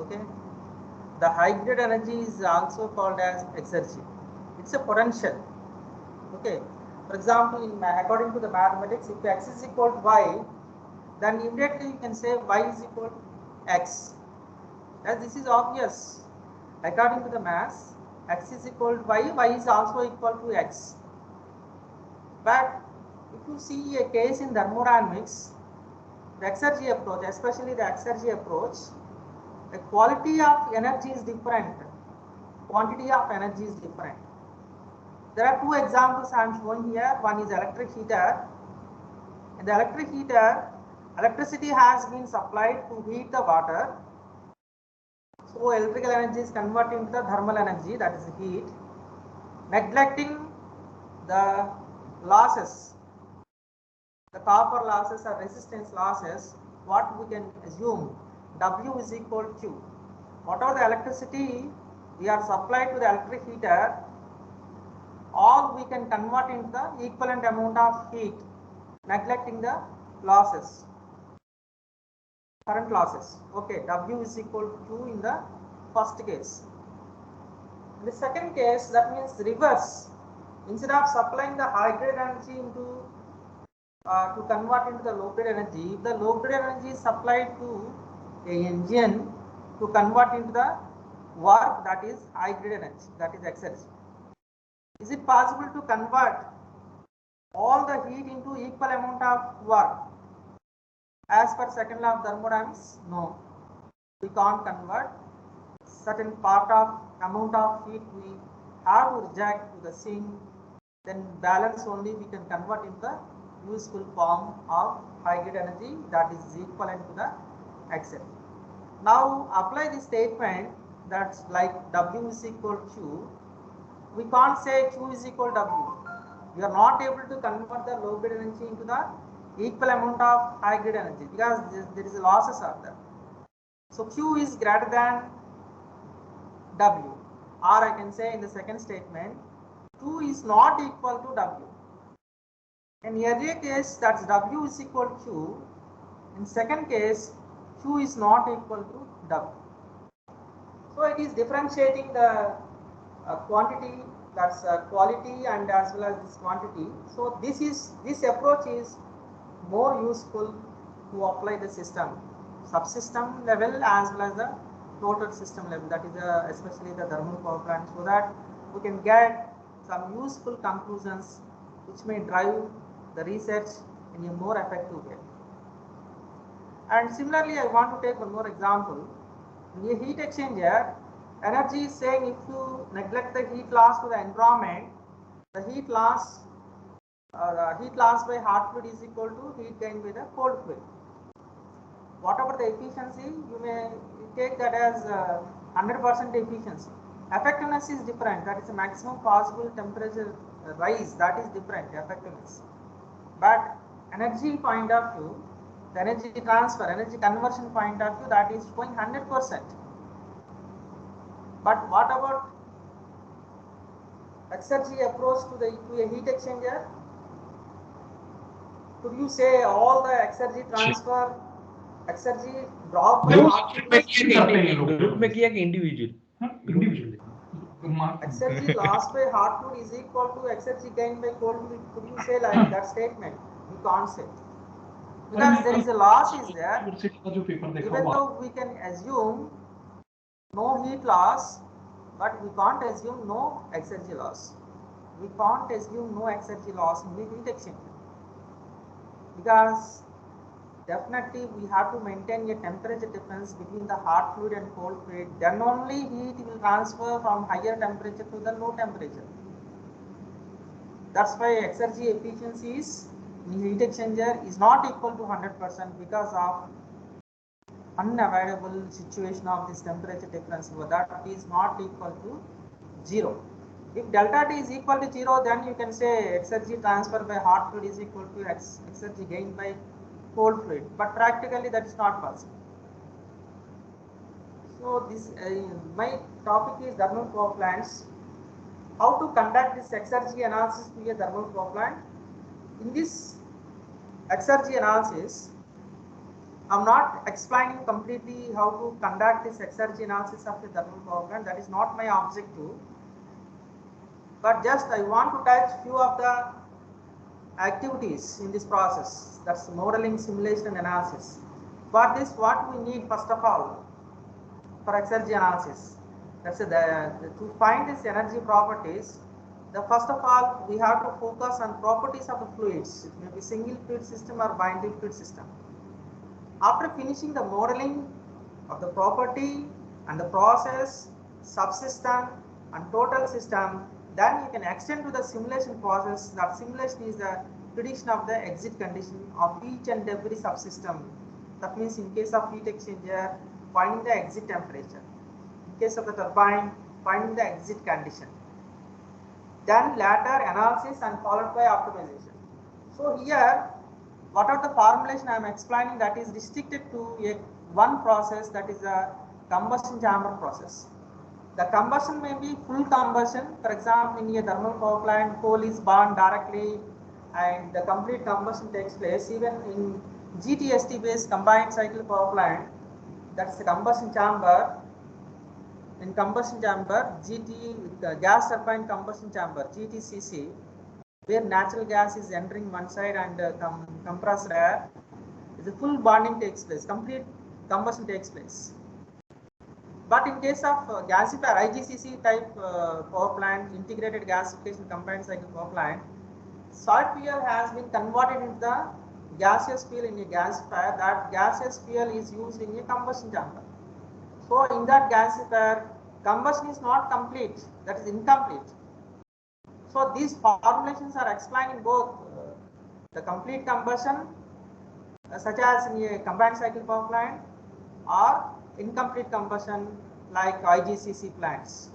Okay, the hybrid energy is also called as exergy. It's a potential. Okay, for example, according to the mathematics, if x is equal to y, then immediately you can say y is equal to x. As this is obvious, according to the mass, x is equal to y is also equal to x. But if you see a case in thermodynamics, the Exergy approach, especially the Exergy approach, the quality of energy is different, quantity of energy is different. There are two examples I am showing here. One is electric heater. In the electric heater, electricity has been supplied to heat the water. So electrical energy is converted into the thermal energy, that is heat, neglecting the losses, the copper losses or resistance losses. What we can assume, W is equal to Q. Whatever the electricity we are supplied to the electric heater, all we can convert into the equivalent amount of heat, neglecting the losses, current losses. Okay, W is equal to Q in the first case. In the second case, that means reverse. Instead of supplying the high grade energy into to convert into the low grade energy, if the low grade energy is supplied to a engine to convert into the work, that is high grade energy, that is Exergy. Is it possible to convert all the heat into equal amount of work as per second law of thermodynamics? No, we can't convert. Certain part of amount of heat we have to reject to the sink, then balance only we can convert into the useful form of high grade energy, that is equivalent to the Exergy. Now apply this statement, that's like W is equal to Q. We can't say Q is equal to W. We are not able to convert the low grade energy into the equal amount of high grade energy because there is a losses are there. So Q is greater than W, or I can say in the second statement, Q is not equal to W. In earlier case, that's W is equal to Q. In second case, Q is not equal to W. So it is differentiating the quantity, that's quality, and as well as this quantity. So this approach is more useful to apply the system, subsystem level as well as the total system level, that is especially the thermal power plant, so that we can get some useful conclusions which may drive the research in a more effective way. And similarly, I want to take one more example. In a heat exchanger, energy is saying if you neglect the heat loss to the environment, the heat loss by hot fluid is equal to heat gain by the cold fluid. Whatever the efficiency, you may take that as 100% efficiency. Effectiveness is different, that is the maximum possible temperature rise, that is different effectiveness. But energy point of view, the energy transfer, energy conversion point of view, that is showing 100%. But what about Exergy approach to a heat exchanger? Could you say all the Exergy transfer, Exergy drop by group में किया कि individual? Individually. Exergy loss by hot fluid is equal to Exergy gain by cold fluid. Could you say like that statement? You can't say. Because there is a loss is there. Even though we can assume no heat loss, but we can't assume no Exergy loss. We can't assume no Exergy loss in the heat exchanger. Because definitely we have to maintain a temperature difference between the hot fluid and cold fluid. Then only heat will transfer from higher temperature to the low temperature. That's why Exergy efficiency is in heat exchanger is not equal to 100% because of unavoidable situation of this temperature difference, that is not equal to 0. If delta T is equal to 0, then you can say Exergy transfer by hot fluid is equal to Exergy gain by cold fluid, but practically that is not possible. So this my topic is thermal power plants. How to conduct this Exergy analysis to a thermal power plant? In this Exergy analysis, I'm not explaining completely how to conduct this Exergy analysis of the thermal power plant. That is not my objective. But just I want to touch few of the activities in this process. That's modeling, simulation, and analysis. For this, what we need first of all for Exergy analysis. That's to find these energy properties. The first of all, we have to focus on properties of the fluids. It may be single fluid system or binary fluid system. After finishing the modeling of the property and the process, subsystem and total system, then you can extend to the simulation process. That simulation is the prediction of the exit condition of each and every subsystem. That means in case of heat exchanger, finding the exit temperature. In case of the turbine, finding the exit condition. Then later analysis and followed by optimization. So here, what are the formulation I am explaining, that is restricted to one process, that is a combustion chamber process. The combustion may be full combustion. For example, in a thermal power plant, coal is burned directly and the complete combustion takes place. Even in GTST based combined cycle power plant, that's the combustion chamber. In combustion chamber, gas turbine combustion chamber, GTCC, where natural gas is entering one side and compressed air, the full burning takes place, complete combustion takes place. But in case of gasifier, IGCC type power plant, integrated gasification combined cycle power plant, salt fuel has been converted into the gaseous fuel in a gasifier. That gaseous fuel is used in a combustion chamber. So in that gasifier, combustion is not complete, that is incomplete. So these formulations are explaining both the complete combustion, such as in a combined cycle power plant, or incomplete combustion like IGCC plants.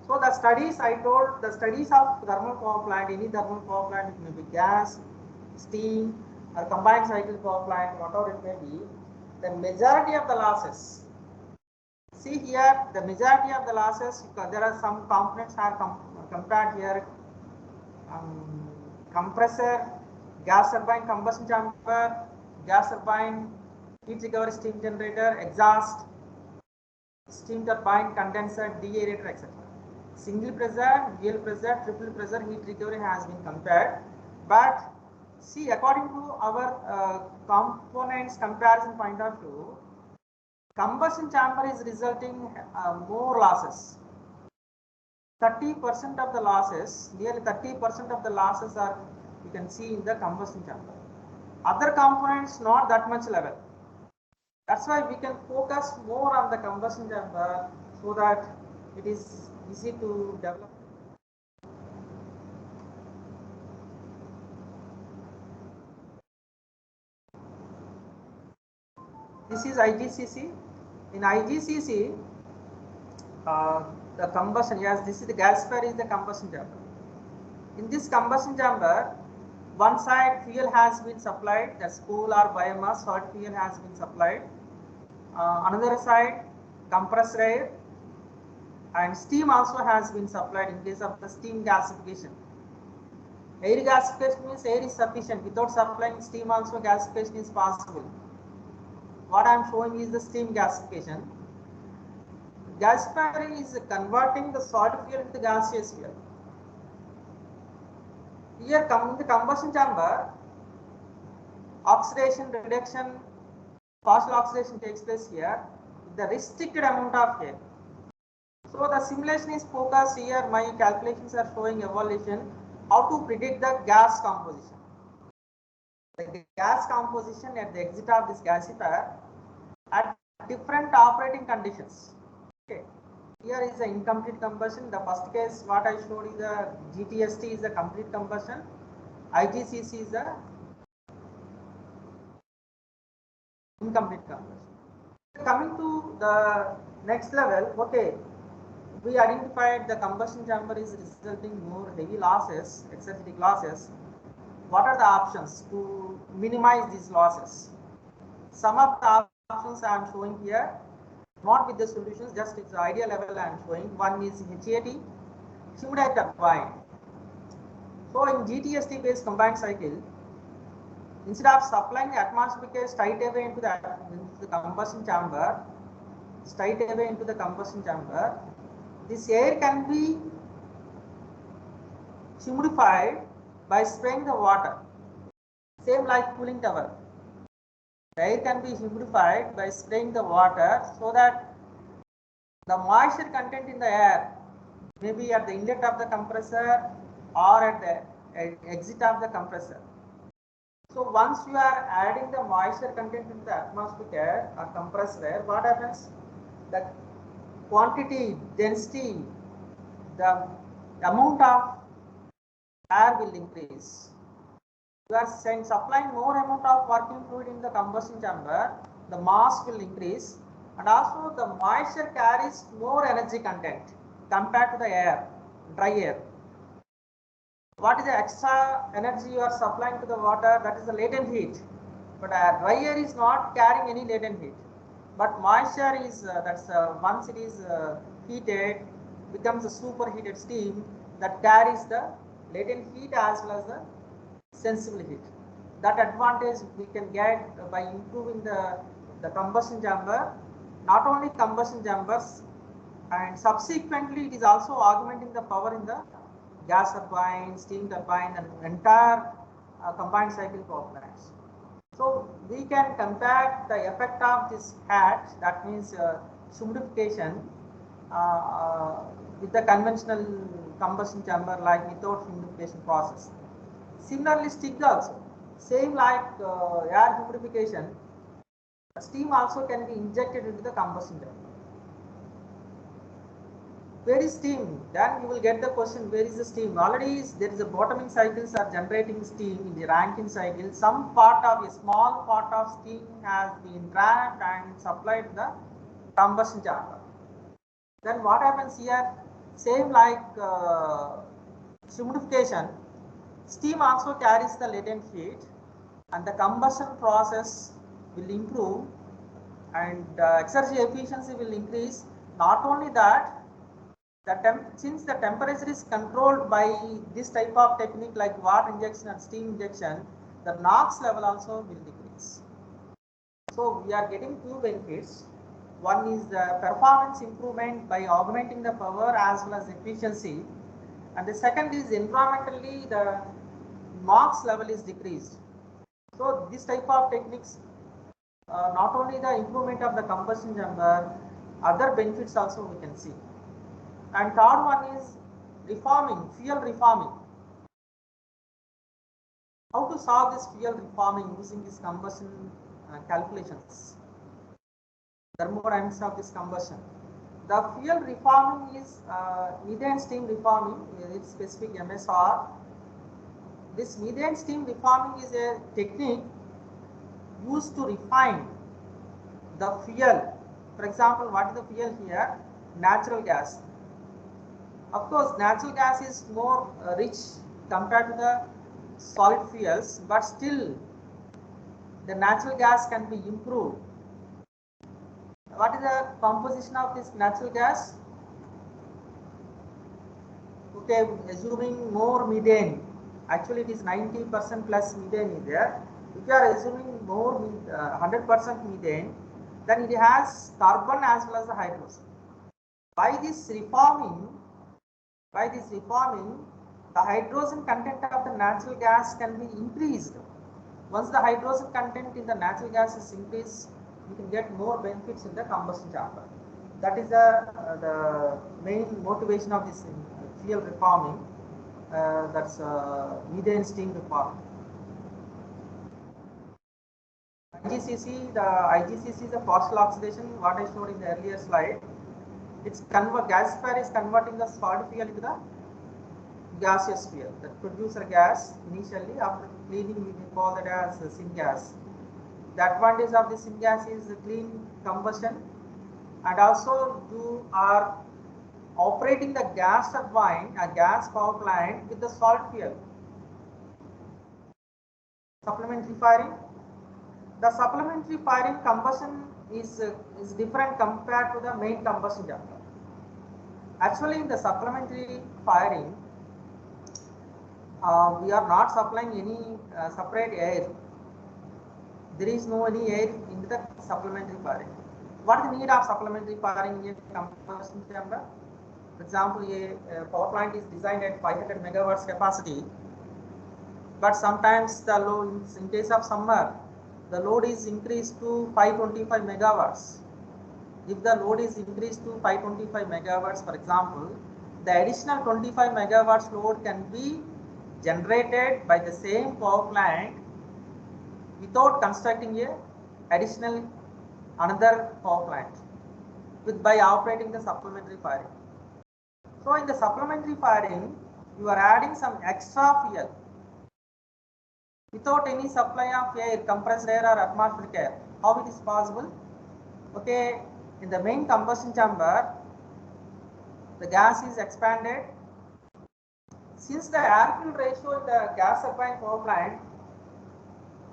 So the studies I told, the studies of thermal power plant, any thermal power plant, it may be gas, steam, or combined cycle power plant, whatever it may be, the majority of the losses. See here, the majority of the losses, there are some components are compared here. Compressor, gas turbine combustion chamber, gas turbine, heat recovery steam generator, exhaust, steam turbine, condenser, deaerator, etc. Single pressure, dual pressure, triple pressure heat recovery has been compared. But see, according to our components comparison point of view, combustion chamber is resulting more losses. 30% of the losses, nearly 30% of the losses are, you can see in the combustion chamber. Other components not that much level. That's why we can focus more on the combustion chamber so that it is easy to develop. This is IGCC. In IGCC, the combustion, yes, this is the gasifier is the combustion chamber. In this combustion chamber, one side fuel has been supplied, that's coal or biomass, salt fuel has been supplied. Another side, compressed air and steam also has been supplied in case of the steam gasification. Air gasification means air is sufficient, without supplying steam also gasification is possible. What I am showing is the steam gasification. Gasifier is converting the salt fuel into gaseous fuel. Here in the combustion chamber, oxidation, reduction, partial oxidation takes place here with the restricted amount of air. So the simulation is focused here. My calculations are showing evaluation how to predict the gas composition. The gas composition at the exit of this gasifier at different operating conditions. Okay. Here is the incomplete combustion. The first case, what I showed is the GTST is the complete combustion. IGCC is the incomplete combustion. Coming to the next level, okay, we identified the combustion chamber is resulting more heavy losses, exergetic losses. What are the options to minimize these losses? Some of the options I am showing here, not with the solutions, just it's the idea level I am showing. One is HAT, humidity turbine. So in GTST based combined cycle, instead of supplying the atmospheric air straight away into the combustion chamber, this air can be humidified by spraying the water. Same like cooling tower. The air can be humidified by spraying the water so that the moisture content in the air, maybe at the inlet of the compressor or at the exit of the compressor. So once you are adding the moisture content into the atmospheric air or compressed air, what happens? The quantity, density, the amount of air will increase. You are supplying more amount of working fluid in the combustion chamber, the mass will increase, and also the moisture carries more energy content compared to the air, dry air. What is the extra energy you are supplying to the water? That is the latent heat. But dry air is not carrying any latent heat. But moisture is once it is heated, becomes a superheated steam that carries the latent heat as well as the sensible heat. That advantage we can get by improving the combustion chamber. Not only combustion chambers, and subsequently it is also augmenting the power in the gas turbine, steam turbine, and entire combined cycle power plants. So we can compare the effect of this hat, that means humidification, with the conventional combustion chamber like without humidification process. Similarly, stick also, same like air humidification, steam also can be injected into the combustion chamber. Where is steam? Then you will get the question, where is the steam? Already there is a bottoming cycles are generating steam in the Rankine cycle. Some part of a small part of steam has been trapped and supplied to the combustion chamber. Then what happens here? Same like humidification, steam also carries the latent heat, and the combustion process will improve, and Exergy efficiency will increase. Not only that, since the temperature is controlled by this type of technique like water injection and steam injection, the NOx level also will decrease. So we are getting two benefits. One is the performance improvement by augmenting the power as well as efficiency, and the second is environmentally the NOx level is decreased. So this type of techniques, not only the improvement of the combustion chamber, other benefits also we can see. And third one is reforming, fuel reforming. How to solve this fuel reforming using this combustion calculations, thermodynamics of this combustion. The fuel reforming is methane steam reforming, its specific MSR. This methane steam reforming is a technique used to refine the fuel. For example, what is the fuel here? Natural gas. Of course, natural gas is more rich compared to the solid fuels, but still the natural gas can be improved. What is the composition of this natural gas? Okay, assuming more methane, actually it is 90% plus methane is there. If you are assuming more 100% methane, then it has carbon as well as the hydrogen. By this reforming, the hydrogen content of the natural gas can be increased. Once the hydrogen content in the natural gas is increased, you can get more benefits in the combustion chamber. That is the main motivation of this fuel reforming. That's methane steam reforming. IGCC is the partial oxidation. What I showed in the earlier slide. It's gasifier is converting the solid fuel into the gaseous fuel. The producer gas initially, after cleaning we can call that as syngas. The advantage of the syngas is the clean combustion, and also you are operating the gas turbine, a gas power plant with the solid fuel. Supplementary firing. The supplementary firing combustion is different compared to the main combustion chamber. Actually, in the supplementary firing, we are not supplying any separate air. there is no any air in the supplementary firing. What is the need of supplementary firing in a combustion chamber? For example, a power plant is designed at 500 megawatts capacity, but sometimes the load, in case of summer, the load is increased to 525 megawatts. If the load is increased to 525 megawatts, for example, the additional 25 megawatts load can be generated by the same power plant without constructing a additional another power plant by operating the supplementary firing. So in the supplementary firing, you are adding some extra fuel without any supply of air, compressed air or atmospheric air. How it is possible? Okay, in the main combustion chamber, the gas is expanded. Since the air fuel ratio in the gas turbine power plant,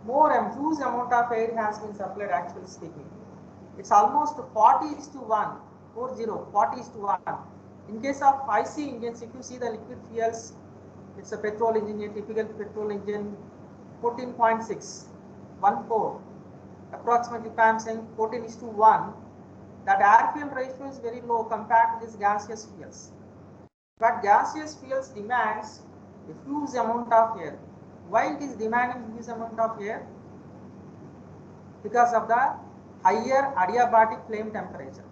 huge amount of air has been supplied, actually speaking. It's almost 40:1, 40:1. In case of IC engines, if you see the liquid fuels, it's a petrol engine, a typical petrol engine, 14.6, 14. Approximately, if I am saying 14:1, that air fuel ratio is very low compared to these gaseous fuels. But gaseous fuels demands a huge amount of air. Why it is demanding huge amount of air? Because of the higher adiabatic flame temperature.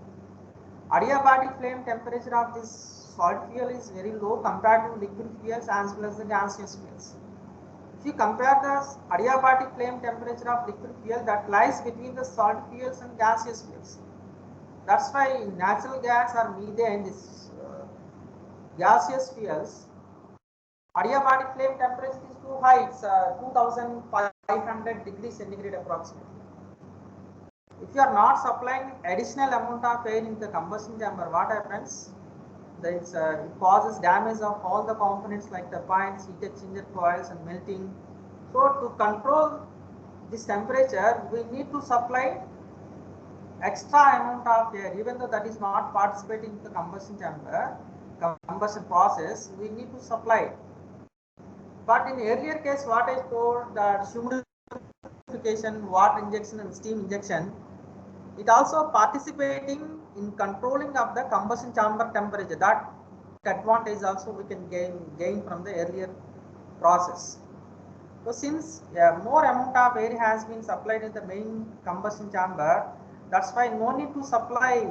Adiabatic flame temperature of this solid fuel is very low compared to liquid fuels as well as the gaseous fuels. If you compare the adiabatic flame temperature of liquid fuel, that lies between the solid fuels and gaseous fuels. That's why natural gas or methane, this gaseous fuels, adiabatic flame temperature is too high. It's 2500 degrees centigrade approximately. If you are not supplying additional amount of air in the combustion chamber, what happens? It causes damage of all the components like turbines, heat exchanger coils and melting. So to control this temperature, we need to supply extra amount of air, even though that is not participating in the combustion chamber, combustion process, we need to supply it. But in earlier case, what I told, that humidification, water injection and steam injection, it also participating in controlling of the combustion chamber temperature. That advantage also we can gain from the earlier process. So since more amount of air has been supplied in the main combustion chamber, that's why no need to supply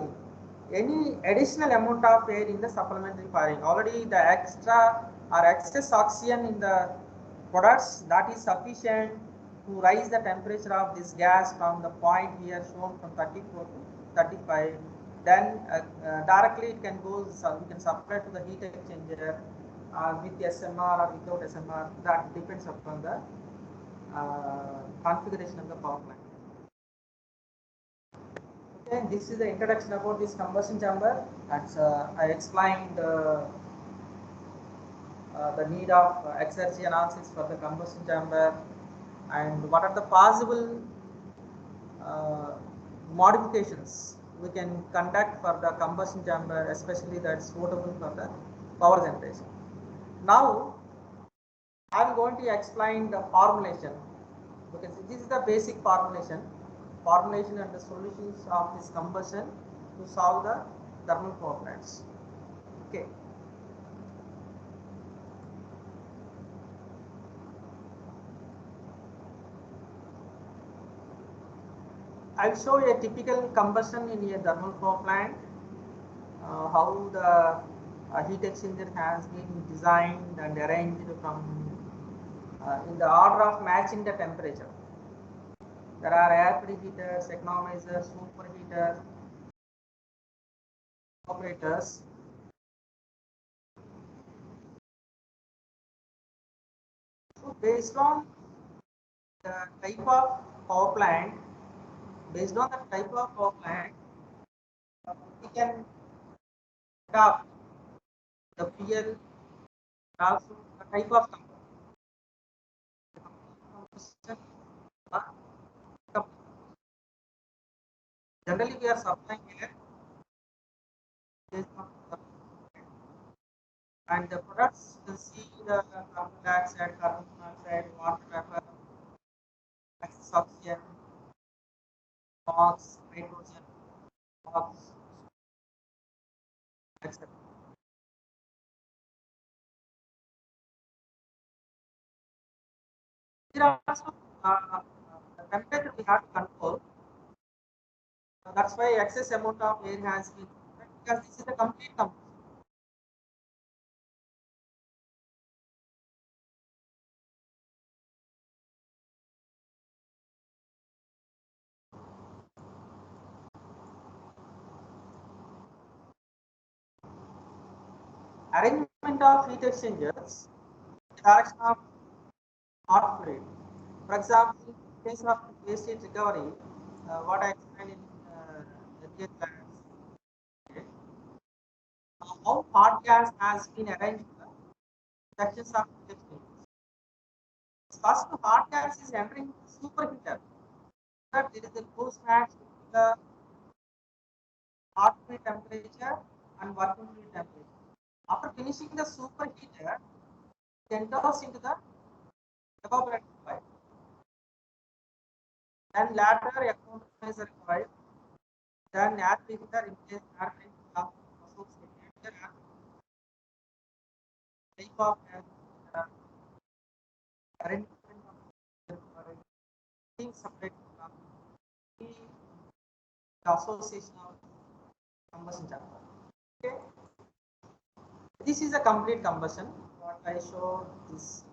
any additional amount of air in the supplementary firing. Already the extra or excess oxygen in the products, that is sufficient to raise the temperature of this gas from the point here shown from 34 to 35. Then directly it can go, we can supply to the heat exchanger with SMR or without SMR. That depends upon the configuration of the power plant. Okay, this is the introduction about this combustion chamber. And I explained the need of Exergy analysis for the combustion chamber and what are the possible modifications we can conduct for the combustion chamber, especially that is suitable for the power generation. Now I am going to explain the formulation. Okay, so this is the basic formulation and the solutions of this combustion to solve the thermal power plants. Okay. I will show you a typical combustion in a thermal power plant, how the heat exchanger has been designed and arranged from in the order of matching the temperature. There are air preheaters, economizers, superheaters, operators. So based on the type of power plant, we can adopt the fuel, also the type of combustion. Generally, we are supplying air and the products, you can see the carbon dioxide, carbon monoxide, water vapor, excess oxygen, ox, nitrogen, ox, etc. There are also the temperature we have to control. That's why excess amount of air has been, because this is a complete combustion. Arrangement of heat exchangers, direction of hot fluid. For example, in case of waste heat recovery, what I explained in earlier class, okay, how hot gas has been arranged in the sections of heat exchangers. First, hot gas is entering the superheater. That there is a close match between the hot fluid temperature and working fluid temperature. After finishing the superheater, it enters into the evaporator pipe. Then later a counter is required. Then air filter in place air filter associated type of arrangement of things separate from the association of combustion chamber. Okay. This is a complete combustion. What I showed is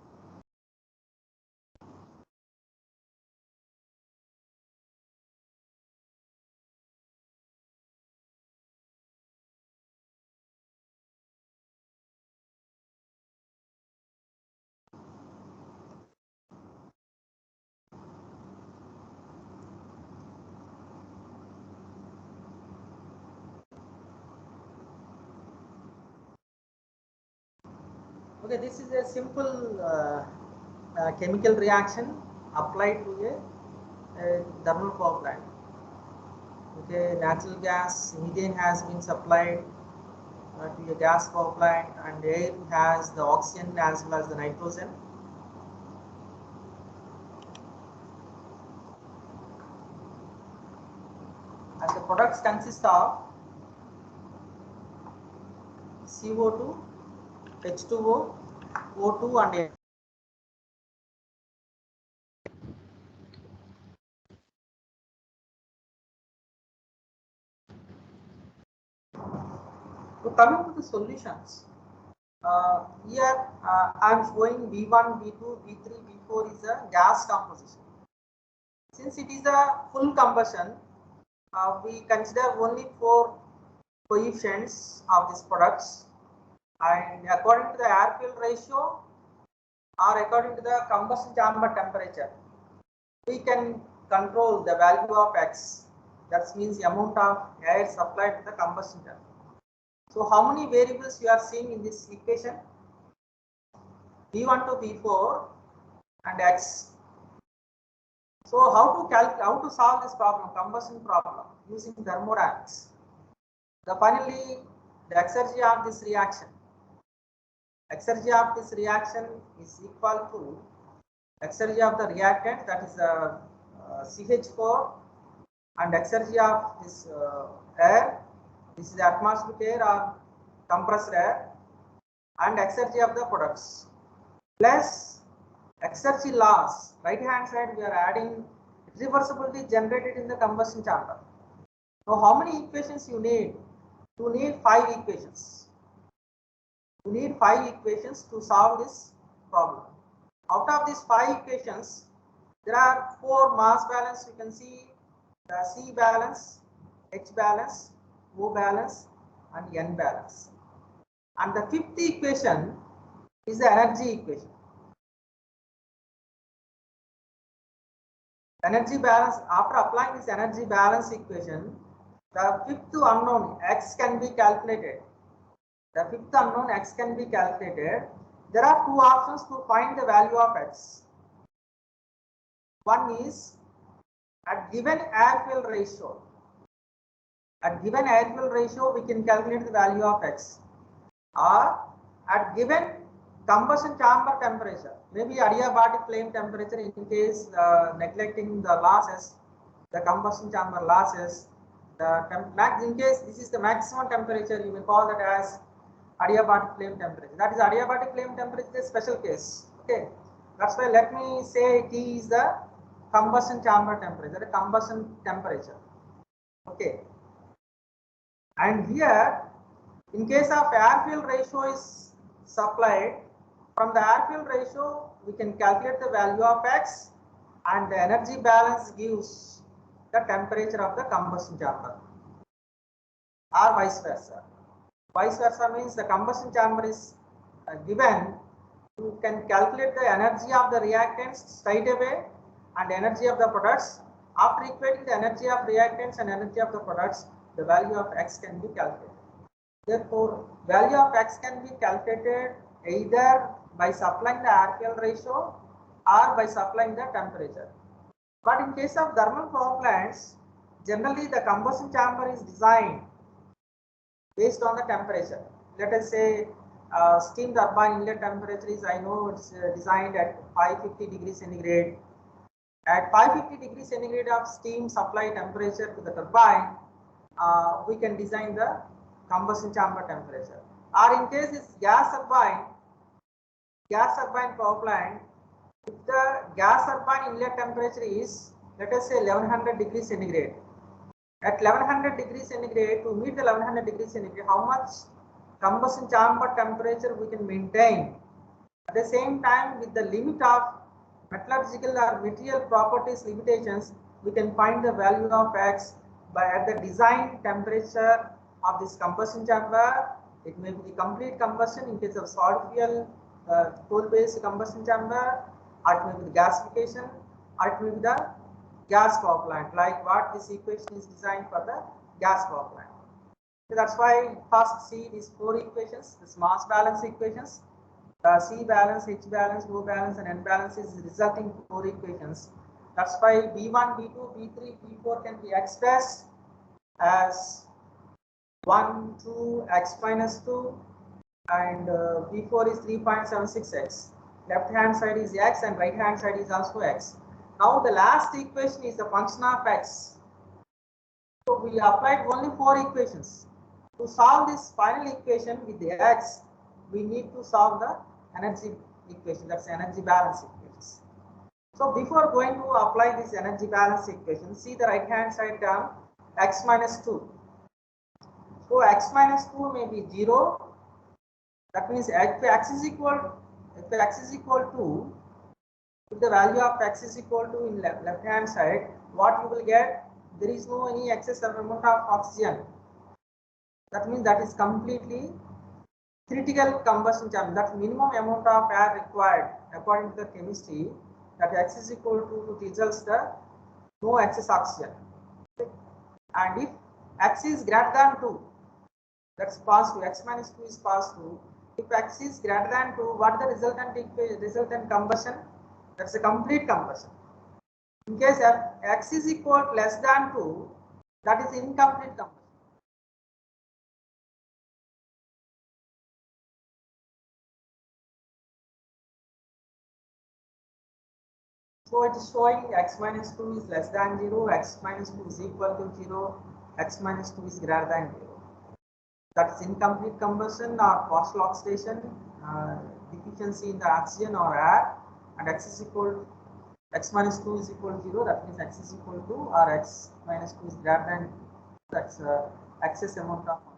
okay. This is a simple chemical reaction applied to a thermal power plant. Okay, natural gas, methane has been supplied to a gas power plant, and air has the oxygen as well as the nitrogen. And the products consist of CO2, H2O, O2 and air. So coming to the solutions, here I am showing V1, V2, V3, V4 is a gas composition. Since it is a full combustion, we consider only 4 coefficients of these products, and according to the air fuel ratio or according to the combustion chamber temperature, we can control the value of X. That means the amount of air supplied to the combustion chamber. So how many variables you are seeing in this equation? V1 to V4 and X. So how to solve this problem, combustion problem, using thermodynamics? Finally, the exergy of this reaction. Exergy of this reaction is equal to exergy of the reactant, that is CH4, and exergy of this air, this is atmospheric air or compressed air, and exergy of the products, plus exergy loss. Right hand side we are adding reversibility generated in the combustion chamber. Now how many equations you need? You need 5 equations. You need 5 equations to solve this problem. Out of these 5 equations, there are 4 mass balance. You can see the C balance, H balance, O balance, and N balance. And the 5th equation is the energy equation. Energy balance, after applying this energy balance equation, the 5th unknown X can be calculated. The 5th unknown X can be calculated. There are 2 options to find the value of X. One is at given air fuel ratio. At given air fuel ratio, we can calculate the value of X. Or at given combustion chamber temperature, maybe adiabatic flame temperature in case neglecting the losses, the combustion chamber losses, in case this is the maximum temperature, you may call that as adiabatic flame temperature. That is adiabatic flame temperature is a special case. Okay, that's why let me say T is the combustion chamber temperature, the combustion temperature. Okay, and here in case of air fuel ratio is supplied, from the air fuel ratio we can calculate the value of X, and the energy balance gives the temperature of the combustion chamber, or vice versa. Vice versa means the combustion chamber is given, you can calculate the energy of the reactants straight away and energy of the products. After equating the energy of reactants and energy of the products, the value of X can be calculated. Therefore, value of X can be calculated either by supplying the air fuel ratio or by supplying the temperature. But in case of thermal power plants, generally the combustion chamber is designed based on the temperature. Let us say steam turbine inlet temperature is, I know it's designed at 550 degrees centigrade. At 550 degrees centigrade of steam supply temperature to the turbine, we can design the combustion chamber temperature. Or in case it's gas turbine power plant, if the gas turbine inlet temperature is, let us say 1100 degrees centigrade. At 1100 degrees centigrade, to meet the 1100 degrees centigrade, how much combustion chamber temperature we can maintain? At the same time, with the limit of metallurgical or material properties limitations, we can find the value of X by at the design temperature of this combustion chamber. It may be the complete combustion in case of solid fuel coal-based combustion chamber, or it may be the gasification, or it may be the gas power plant, like what this equation is designed for the gas power plant. So that's why first see these four equations, this mass balance equations, the C balance, H balance, O balance, and N balance is resulting four equations. That's why B1, B2, B3, B4 can be expressed as 1, 2, X minus 2, and B4 is 3.76X. Left hand side is X and right hand side is also X. Now the last equation is the function of X. So we applied only four equations. To solve this final equation with the X, we need to solve the energy equation, that's energy balance equations. So before going to apply this energy balance equation, see the right hand side term X minus 2. So X minus 2 may be 0. That means if X is equal to, if the value of X is equal to in left hand side, what you will get, there is no any excess amount of oxygen. That means that is completely critical combustion chamber. That minimum amount of air required according to the chemistry, that X is equal to results the no excess oxygen. And if X is greater than 2, that's positive, X minus 2 is positive. If X is greater than 2, what the resultant combustion? That's a complete combustion. In case X is equal to less than 2, that is incomplete combustion. So it is showing X minus 2 is less than 0, X minus 2 is equal to 0, X minus 2 is greater than 0. That is incomplete combustion or partial oxidation, deficiency in the oxygen or air, and X minus 2 is equal to 0. That means X is equal to or X minus 2 is greater than, that's excess amount of oxygen.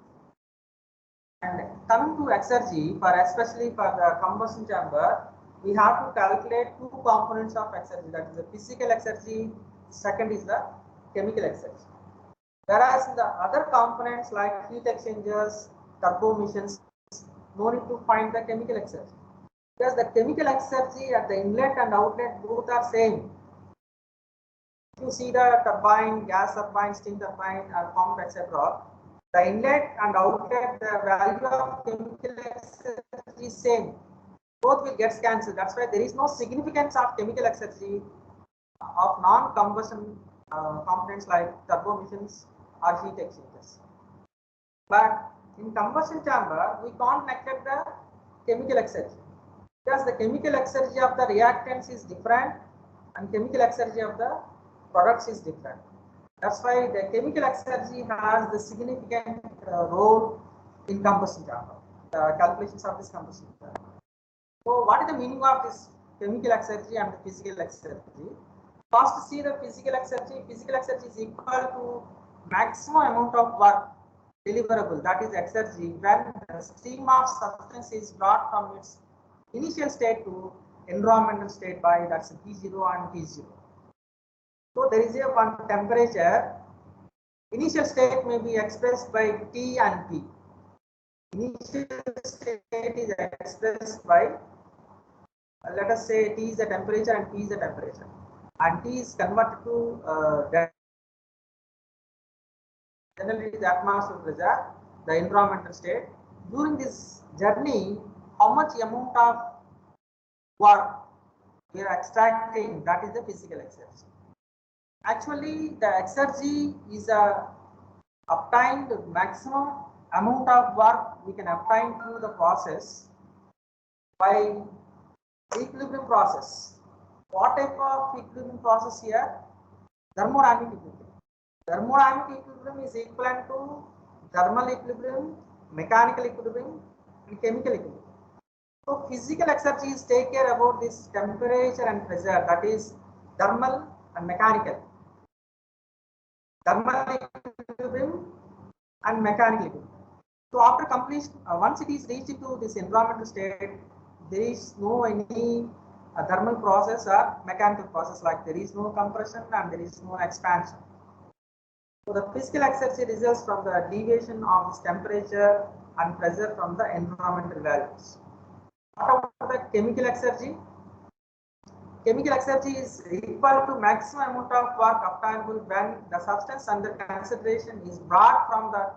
And coming to Exergy, especially for the combustion chamber, we have to calculate two components of Exergy, that is the physical Exergy, second is the chemical Exergy. Whereas in the other components like heat exchangers, turbo missions, no need to find the chemical Exergy. Because the chemical Exergy at the inlet and outlet both are same. If you see the turbine, gas turbine, steam turbine, or pump, etc., the inlet and outlet, the value of chemical Exergy is same. Both will get cancelled. That's why there is no significance of chemical Exergy of non-combustion components like turbo missions or heat exchangers. But in combustion chamber, we can't neglect the chemical Exergy, because the chemical Exergy of the reactants is different and chemical Exergy of the products is different. That's why the chemical exergy has the significant role in combustion chamber, the calculations of this combustion chamber. So what is the meaning of this chemical exergy and the physical exergy? First, see the physical exergy. Physical exergy is equal to maximum amount of work deliverable, that is exergy, when the stream of substance is brought from its initial state to environmental state by, that's T0 and T0. So there is a one temperature. Initial state may be expressed by T and P. Initial state is expressed by, let us say T is the temperature and P is the temperature, and T is converted to generally the atmospheric pressure, the environmental state. During this journey, how much amount of work we are extracting, that is the physical exergy. Actually, the exergy is a obtained maximum amount of work we can obtain through the process by equilibrium process. What type of equilibrium process here? Thermodynamic equilibrium. Thermodynamic equilibrium is equivalent to thermal equilibrium, mechanical equilibrium, and chemical equilibrium. So physical exergies take care about this temperature and pressure, that is thermal and mechanical. Thermal equilibrium and mechanical equilibrium. So after completion, once it is reached into this environmental state, there is no any thermal process or mechanical process, like there is no compression and there is no expansion. So the physical exergy results from the deviation of this temperature and pressure from the environmental values. What about the chemical exergy? Chemical exergy is equal to maximum amount of work obtainable when the substance under consideration is brought from the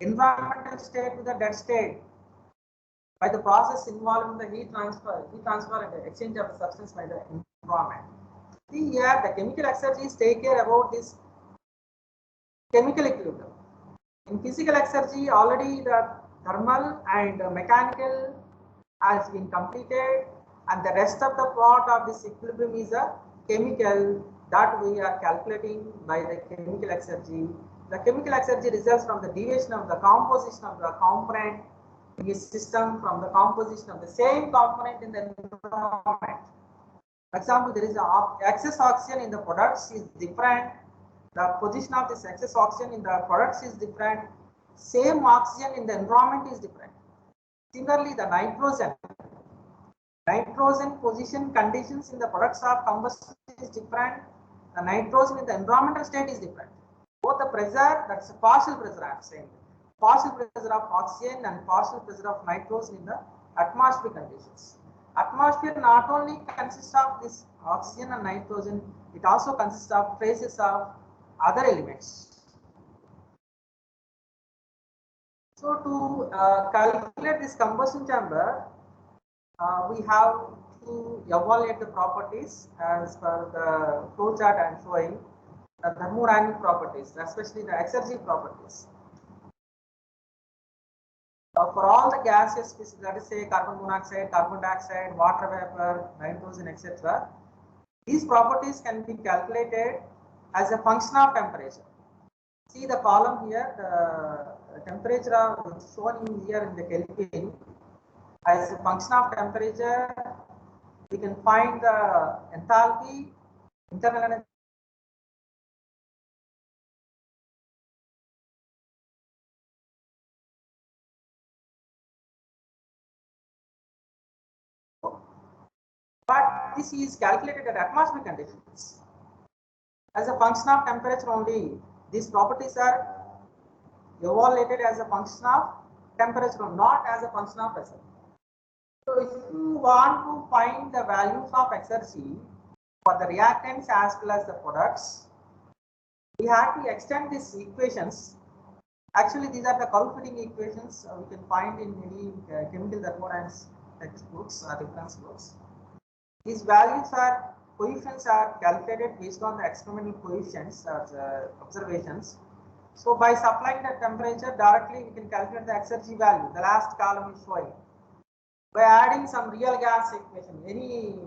environmental state to the dead state by the process involving the heat transfer and the exchange of the substance by the environment. See here, the chemical exergies take care about this chemical equilibrium. In physical exergy, already the thermal and mechanical has been completed, and the rest of the part of this equilibrium is a chemical that we are calculating by the chemical exergy. The chemical exergy results from the deviation of the composition of the component in a system from the composition of the same component in the environment. For example, there is excess oxygen in the products is different. The position of this excess oxygen in the products is different. Same oxygen in the environment is different. Similarly, the nitrogen position conditions in the products of combustion is different. The nitrogen in the environmental state is different. Both the pressure, that's a partial pressure I am saying, partial pressure of oxygen and partial pressure of nitrogen in the atmospheric conditions. Atmosphere not only consists of this oxygen and nitrogen, it also consists of traces of other elements. So to calculate this combustion chamber, we have to evaluate the properties as per the flow chart I am showing, the thermodynamic properties, especially the exergy properties. For all the gaseous species, let us say carbon monoxide, carbon dioxide, water vapor, nitrogen, etc., these properties can be calculated as a function of temperature. See the column here, the temperature is shown here in the Kelvin. As a function of temperature, we can find the enthalpy, internal energy, but this is calculated at atmospheric conditions. As a function of temperature only, these properties are evaluated as a function of temperature, not as a function of pressure. So if you want to find the values of exergy for the reactants as well as the products, we have to extend these equations. Actually, these are the curve fitting equations we can find in many chemical thermodynamics textbooks or reference books. These values are coefficients are calculated based on the experimental coefficients or observations. So by supplying the temperature directly, we can calculate the exergy value. The last column is showing. By adding some real gas equation, any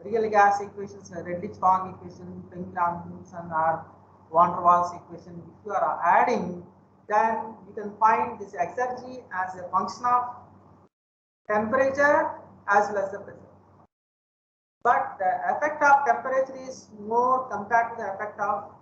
real gas equations, Redlich-Kwong equation, Ping-Lamson, or van der Waals equation, if you are adding, then you can find this exergy as a function of temperature as well as the pressure. But the effect of temperature is more compared to the effect of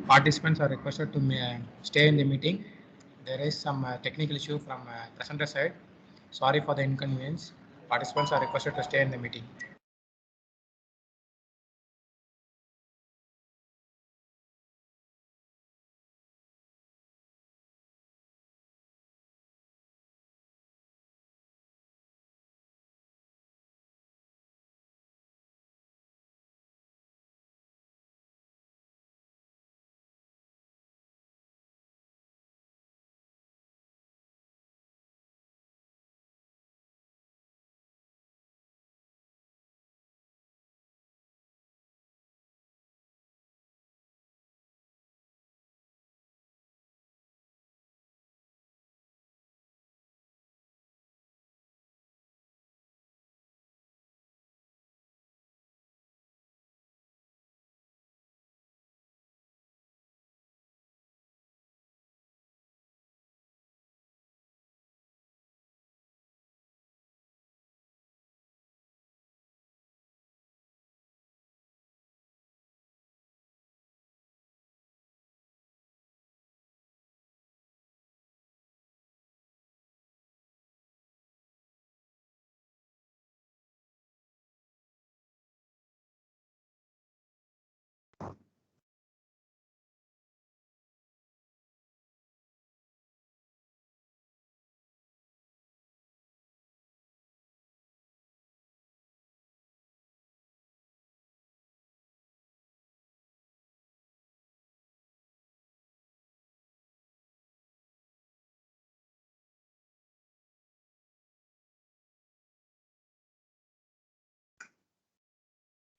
Participants are requested to stay in the meeting. There is some technical issue from presenter side. Sorry for the inconvenience. Participants are requested to stay in the meeting.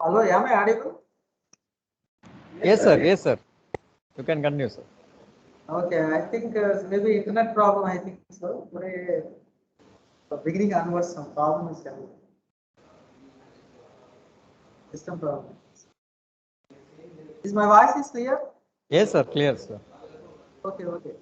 Hello, am I audible? Yes, sir. Yes, sir. You can continue, sir. Okay, I think maybe internet problem. I think so. Today, beginning onwards, some problem is coming. System problem. Is my voice is clear? Yes, sir. Clear, sir. Okay, okay.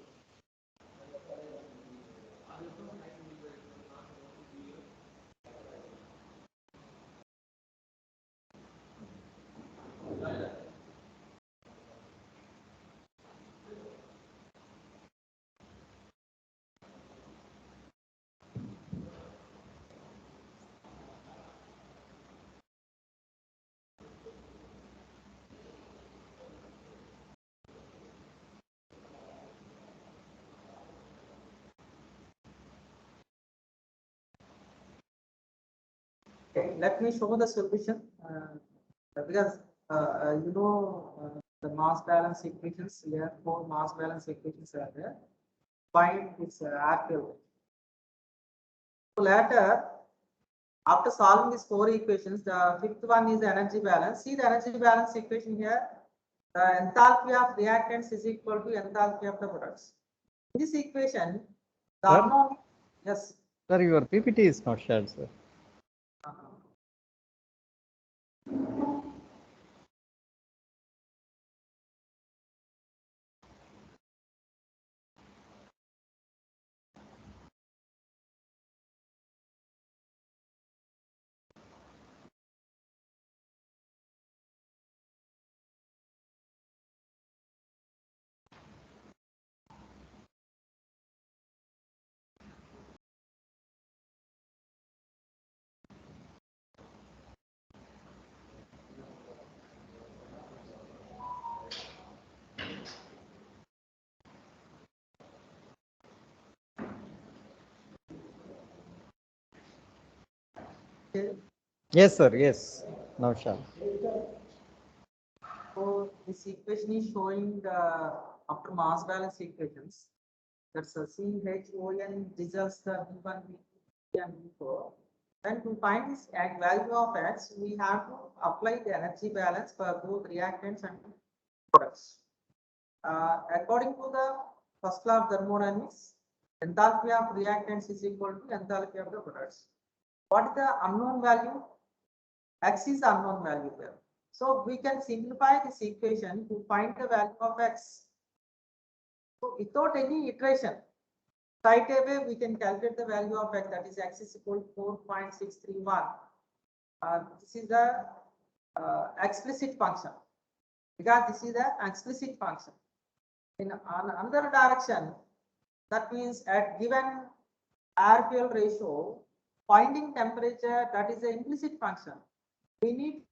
Okay, let me show the solution because the mass balance equations here, four mass balance equations are there. Find its actual. So later, after solving these four equations, the fifth one is the energy balance. See the energy balance equation here. The enthalpy of reactants is equal to enthalpy of the products. In this equation, the Sir? unknown. Yes. Sir, your PPT is not shared, sir. Okay. Yes, sir. Yes. Now shall. So this equation is showing the after mass balance equations. That's a CHON results the V1, V2, and V4. And to find this value of X, we have to apply the energy balance for both reactants and products. According to the first law of thermodynamics, enthalpy of reactants is equal to enthalpy of the products. What is the unknown value? X is unknown value there. So we can simplify this equation to find the value of X. So without any iteration, straight away we can calculate the value of X, that is X is equal to 4.631. This is the explicit function because this is the explicit function. In another direction, that means at given air fuel ratio, finding temperature, that is the implicit function. We need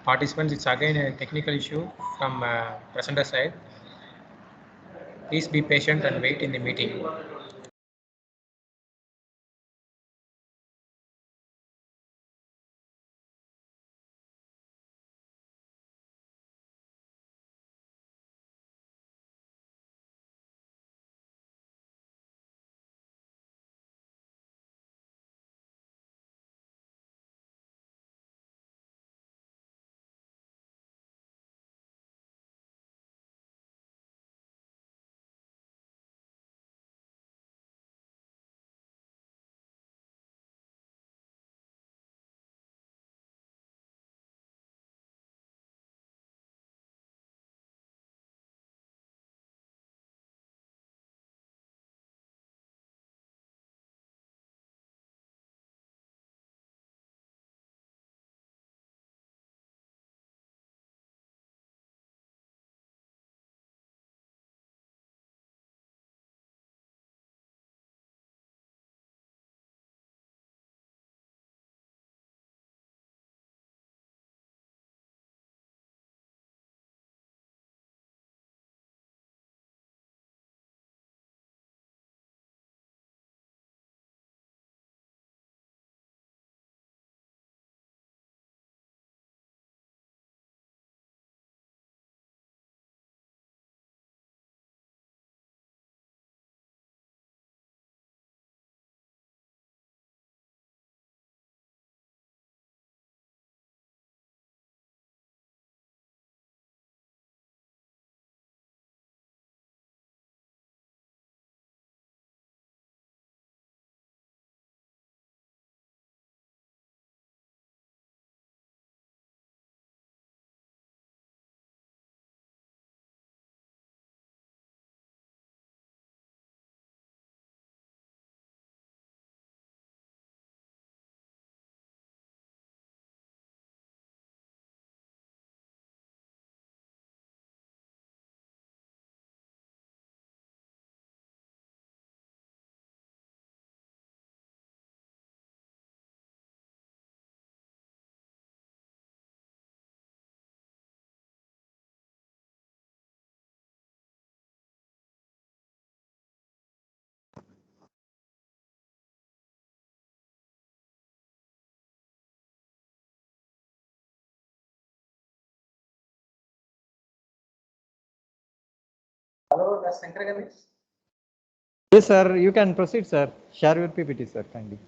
Participants, it's again a technical issue from presenter side. Please be patient and wait in the meeting. Shankar Ganesh. Yes, sir. You can proceed, sir. Share your PPT, sir, kindly.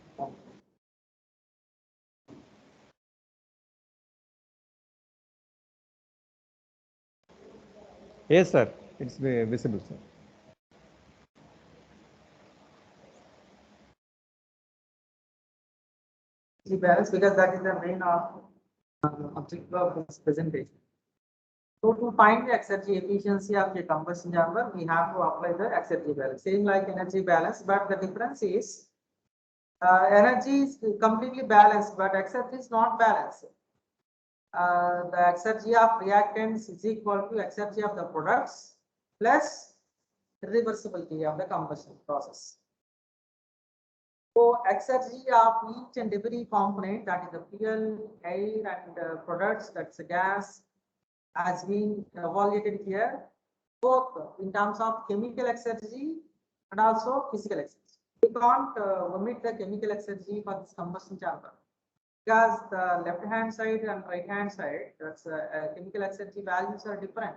Yes, sir. It's visible, sir. Balance, because that is the main objective of this presentation. So to find the Exergy efficiency of the combustion chamber, we have to apply the Exergy balance. Same like energy balance, but the difference is energy is completely balanced, but Exergy is not balanced. The Exergy of reactants is equal to Exergy of the products plus reversibility of the combustion process. So Exergy of each and every component, that is the fuel, air, and products, that's the gas, has been evaluated here, both in terms of chemical Exergy and also physical Exergy. We can't omit the chemical Exergy for this combustion chamber, because the left hand side and right hand side, that's chemical Exergy values are different.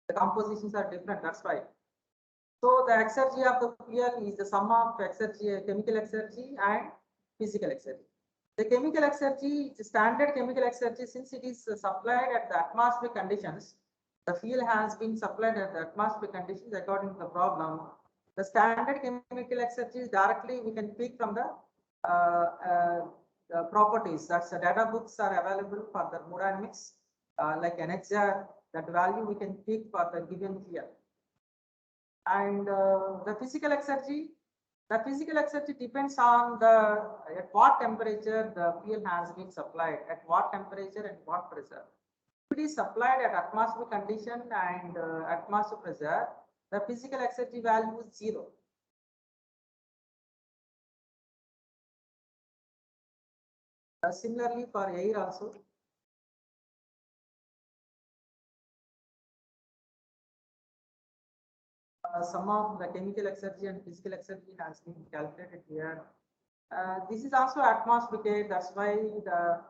The compositions are different, that's why. So the Exergy of the fuel is the sum of Exergy, chemical Exergy and physical Exergy. The chemical Exergy, the standard chemical Exergy, since it is supplied at the atmospheric conditions, the fuel has been supplied at the atmospheric conditions according to the problem. The standard chemical Exergy directly we can pick from the properties. That's the data books are available for the thermodynamics, like NHR, that value we can pick for the given fuel. And the physical Exergy depends on at what temperature the fuel has been supplied, at what temperature and what pressure. If it is supplied at atmospheric condition and atmospheric pressure, the physical Exergy value is 0. Similarly for air also. Sum of the chemical Exergy and physical Exergy has been calculated here. This is also atmospheric, that's why the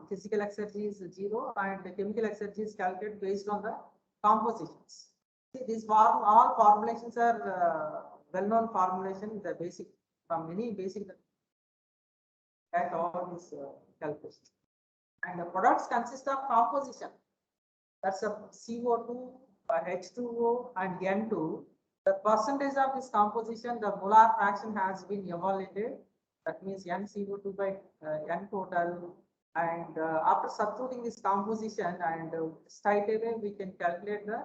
physical Exergy is 0 and the chemical Exergy is calculated based on the compositions. See, these all formulations are well-known formulation, the basic, from many basic at all these calculations. And the products consist of composition. That's a CO2, H2O, and N2. The percentage of this composition, the molar fraction has been evaluated. That means NCO2 by N total. And after substituting this composition and straight away, we can calculate the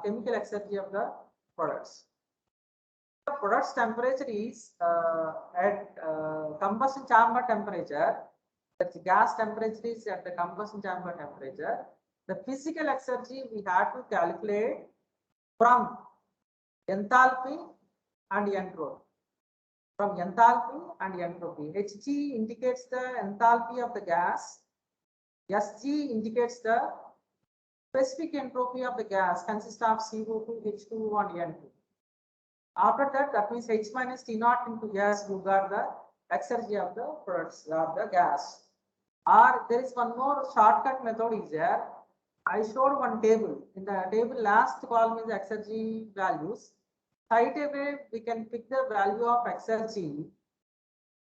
chemical Exergy of the products. The product's temperature is at combustion chamber temperature. That's gas temperature is at the combustion chamber temperature. The physical Exergy we have to calculate from enthalpy and entropy. From enthalpy and entropy. Hg indicates the enthalpy of the gas. Sg indicates the specific entropy of the gas, consists of CO2, H2O, and N2. After that, that means H minus T0 into S, you got the Exergy of the products or the gas. Or there is one more shortcut method is there. I showed one table. In the table, last column is Exergy values. Right away, we can pick the value of Exergy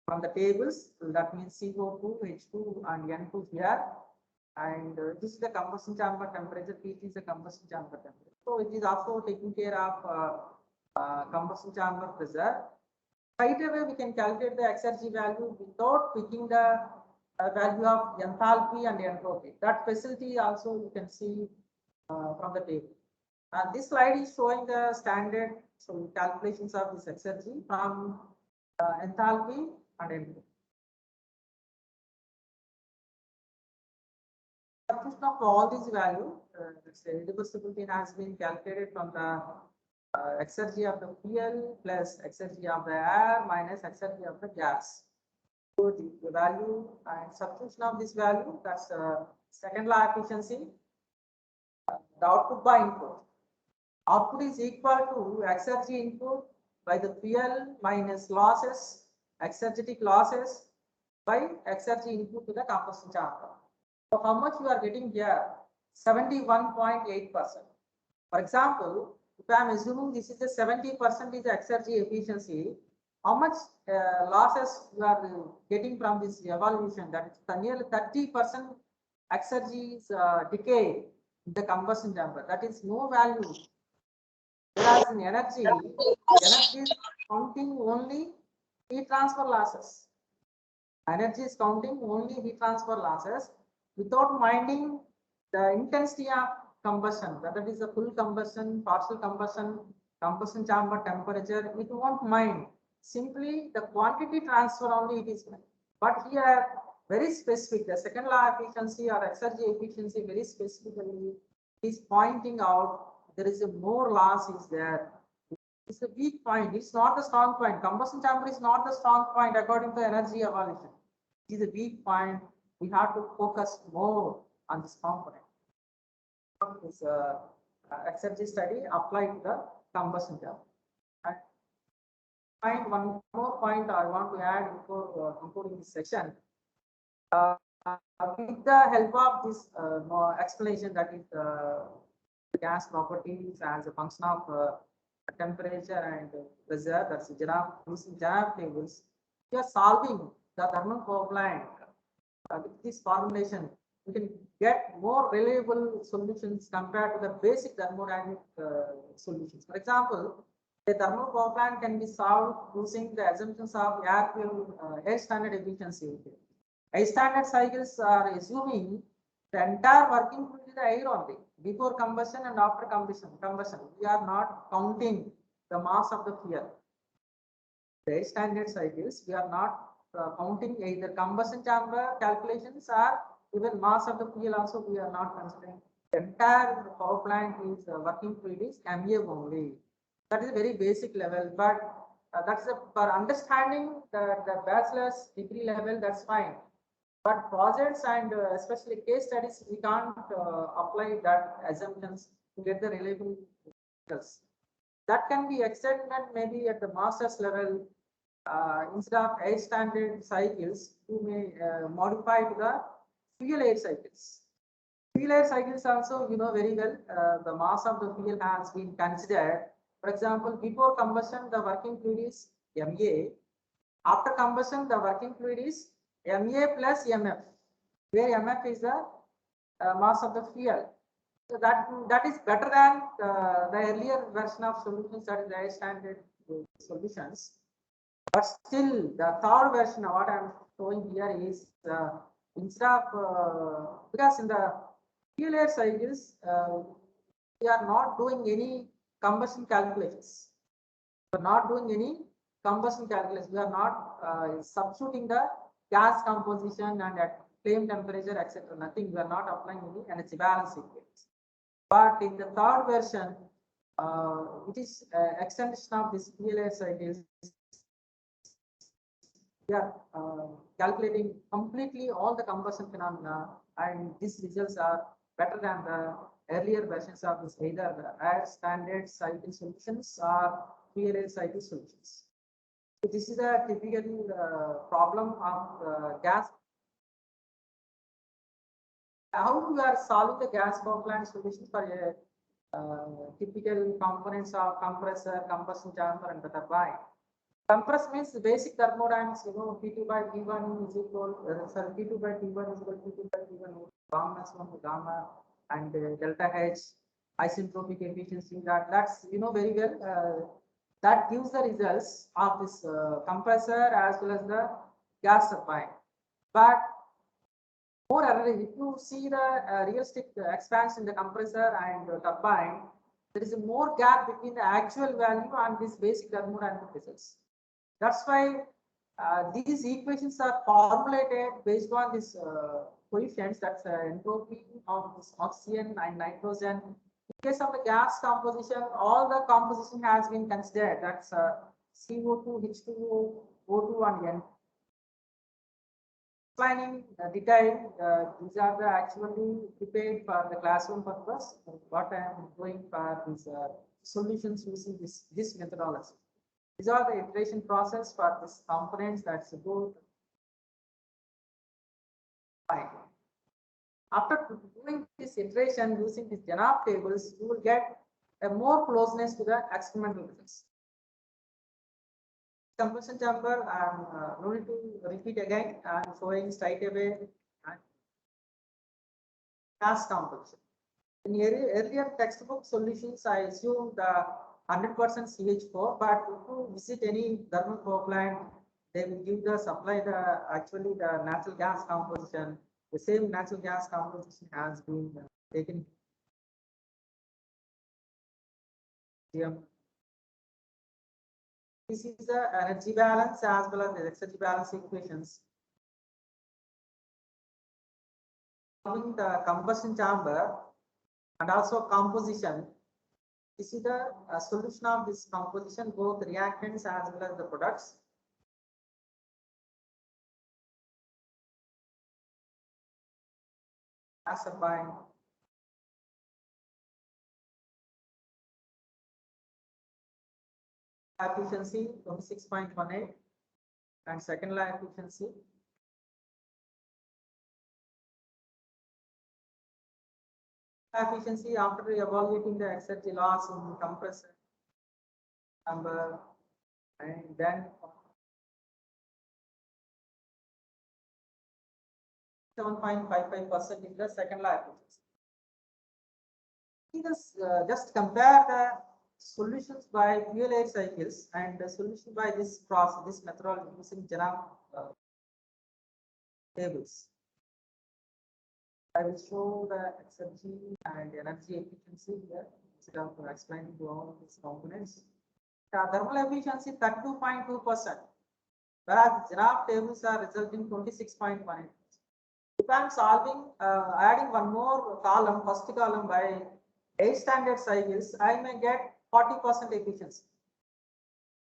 from the tables. That means CO2, H2, and N2 here. And this is the combustion chamber temperature. PT is the combustion chamber temperature. So it is also taking care of combustion chamber pressure. Right away, we can calculate the Exergy value without picking the value of enthalpy and entropy. That facility also you can see from the table. This slide is showing the standard calculations of this Exergy from enthalpy and entropy. Substitution of all these values, reversibility has been calculated from the Exergy of the fuel plus Exergy of the air minus Exergy of the gas. So the value and substitution of this value, that's second law efficiency. The output by input. Output is equal to Exergy input by the fuel minus losses, exergetic losses by Exergy input to the combustion chamber. So how much you are getting here? 71.8%. For example, if I am assuming this is a 70% is Exergy efficiency, how much losses you are getting from this evaluation? That is nearly 30% Exergy is decay in the combustion chamber. That is no value. Whereas in energy is counting only heat transfer losses. Energy is counting only heat transfer losses without minding the intensity of combustion, whether it is a full combustion, partial combustion, combustion chamber temperature, it won't mind. Simply the quantity transfer only it is meant. But here, very specific, the second law efficiency or Exergy efficiency very specifically is pointing out there is a more loss is there. It's a weak point. It's not the strong point. Combustion chamber is not the strong point according to energy evaluation. It is a weak point. We have to focus more on this component. This Exergy study applied to the combustion chamber. And one more point I want to add before concluding this section. With the help of this explanation, that is gas properties as a function of temperature and pressure, that's using Janab tables, we are solving the thermal power plant with this formulation. We can get more reliable solutions compared to the basic thermodynamic solutions. For example, a thermal power plant can be solved using the assumptions of air standard efficiency. Air standard cycles are assuming the entire working fluid is the air only, before combustion and after combustion. We are not counting the mass of the fuel. The air standard cycles, we are not counting either combustion chamber calculations or even mass of the fuel also we are not considering. The entire power plant is working fluid is MA only. That is a very basic level, but that's for understanding the bachelor's degree level, that's fine. But projects and especially case studies, we can't apply that assumptions to get the reliable results. That can be extended maybe at the master's level. Instead of air standard cycles, you may modify to the fuel air cycles. Fuel air cycles also, you know very well, the mass of the fuel has been considered. For example, before combustion, the working fluid is MA. After combustion, the working fluid is MA plus MF, where MF is the mass of the fuel. So that is better than the earlier version of solutions, that is the air standard solutions. But still, the third version of what I am showing here is instead of because in the fuel air cycles we are not doing any combustion calculations. We are not doing any combustion calculations. We are not substituting the gas composition and at flame temperature, etc. Nothing. We are not applying any energy balance equations. But in the third version, it is extension of this fuel air cycles. We are calculating completely all the combustion phenomena, and these results are better than the earlier versions of this, either the air standard cycle solutions or fuel air cycle solutions. So this is a typical problem of gas. How we are solving the gas power plant solutions for a typical components of compressor, combustion chamber, and the turbine. Compress means the basic thermodynamics, you know, P2 by P1 is equal, P2 by P1 is equal to P2 by P1, gamma S1 gamma, and delta H, isentropic efficiency. That's, you know, very well. That gives the results of this compressor as well as the gas turbine. But more if you see the realistic expansion in the compressor and turbine, there is a more gap between the actual value and this basic thermodynamic results. That's why these equations are formulated based on these coefficients, that's entropy of this oxygen and nitrogen. In case of the gas composition, all the composition has been considered. That's CO2, H2O, O2, and N. Explaining detail, these are the actually prepared for the classroom purpose. What I am doing for these solutions using this methodology. These are the iteration process for this components. That's good. Fine. After doing this iteration using these Janab tables, you will get a more closeness to the experimental results. Combustion chamber, I'm no need to repeat again. I'm showing straight away gas composition. In earlier textbook solutions, I assumed 100% CH4, but if you visit any thermal power plant, they will give the supply actually the natural gas composition. The same natural gas composition has been taken. This is the energy balance as well as the Exergy balance equations. Having the combustion chamber and also composition. This is the solution of this composition, both reactants as well as the products. Gas turbine. Efficiency 26.18 and second law efficiency. Efficiency after evaluating the Exergy loss in compressor number and then 7.55% in the second law efficiency. Just compare the solutions by fuel air cycles and the solution by this process, this methodology using Jalandhar tables. I will show the Exergy and energy efficiency here instead of explaining to all these components. Thermal efficiency 32.2%, whereas Jalandhar tables are resulting 26.18%. If I am solving, adding one more column, first column by 8 standard cycles, I may get 40% efficiency.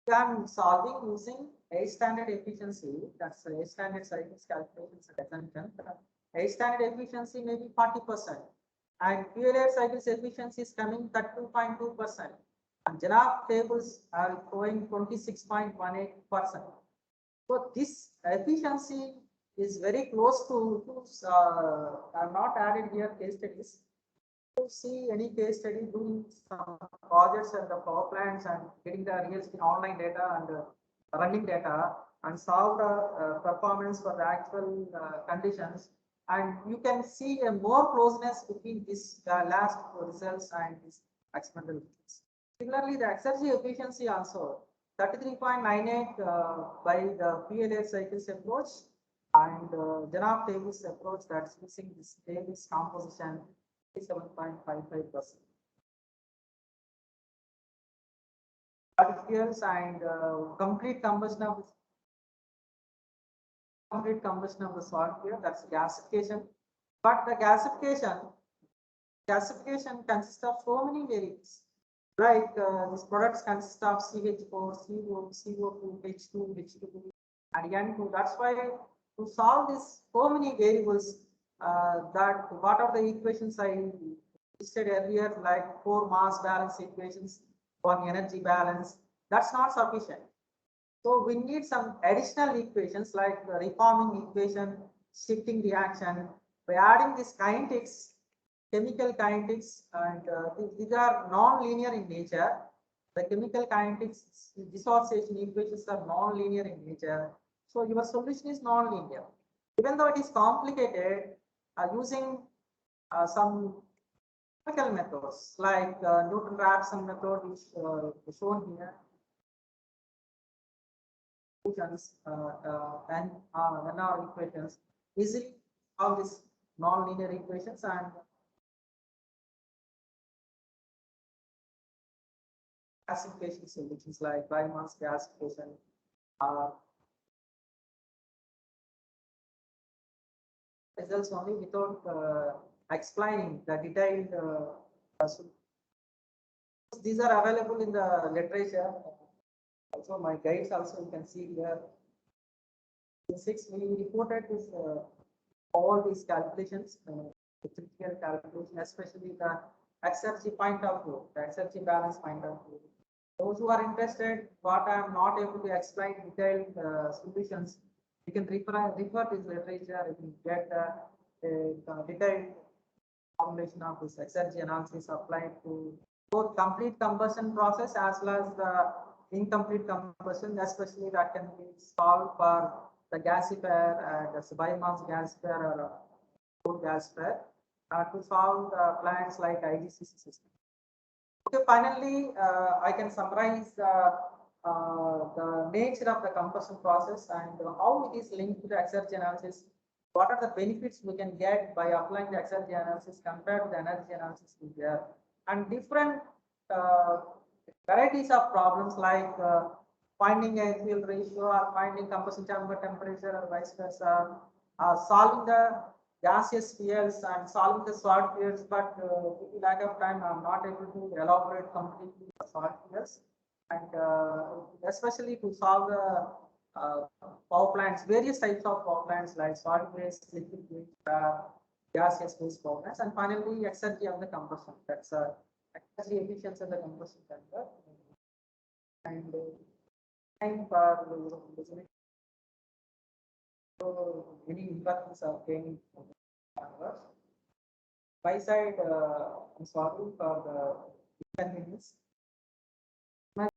If I am solving using 8 standard efficiency, that's 8 standard cycles calculations and assumption. 8 standard efficiency may be 40%, and fuel air cycles efficiency is coming 32.2%, and Jalandhar tables are showing 26.18%. So this efficiency is very close to are not added here case studies. To see any case study doing some projects at the power plants and getting the real online data and running data and solve the performance for the actual conditions, and you can see a more closeness between this last results and this experimental results. Similarly, the Exergy efficiency also 33.98 by the PLA cycles approach and Jalandhar tables approach that's using this tables composition 7.55%. Fuels and complete combustion of the solid fuel, that's gasification. But the gasification consists of so many variables. Like these products consist of CH4, CO, CO2, H2, H2, and N2. That's why to solve this so many variables, that what are the equations I listed earlier, like 4 mass balance equations, 1 energy balance, that's not sufficient. So we need some additional equations like the reforming equation, shifting reaction. By adding this kinetics, chemical kinetics, and these are non-linear in nature. The chemical kinetics dissociation equations are non-linear in nature. So your solution is non-linear. Even though it is complicated, using some chemical methods like Newton-Raphson method, which is shown here. And NR equations easily solve these non-linear equations and gasification solutions like biomass gasification results only without explaining the detailed. These are available in the literature. Also, my guides also you can see here. In 6, we reported this all these calculations, critical calculation, especially the Exergy point of view, the Exergy balance point of view. Those who are interested, what I am not able to explain detailed solutions, you can refer this literature. You can get the detailed formulation of this Exergy analysis applied to both complete combustion process as well as the incomplete combustion, especially that can be solved for the gasifier, the biomass gasifier or coal gasifier to solve the plants like IGCC system. Okay, finally, I can summarize the nature of the combustion process and how it is linked to the Exergy analysis. What are the benefits we can get by applying the Exergy analysis compared to the energy analysis we have, and different varieties of problems like finding a fuel ratio or finding combustion chamber temperature or vice versa, solving the gaseous fuels and solving the solid fuels, but due to lack of time, I'm not able to elaborate completely the solid fuels, and especially to solve the power plants, various types of power plants like solid waste, liquid waste, gaseous waste power plants, and finally Exergy of the combustion. That's Exergy efficiency of the combustion chamber. And time for listening. So any importance of training by side, I'm sorry for the inconvenience.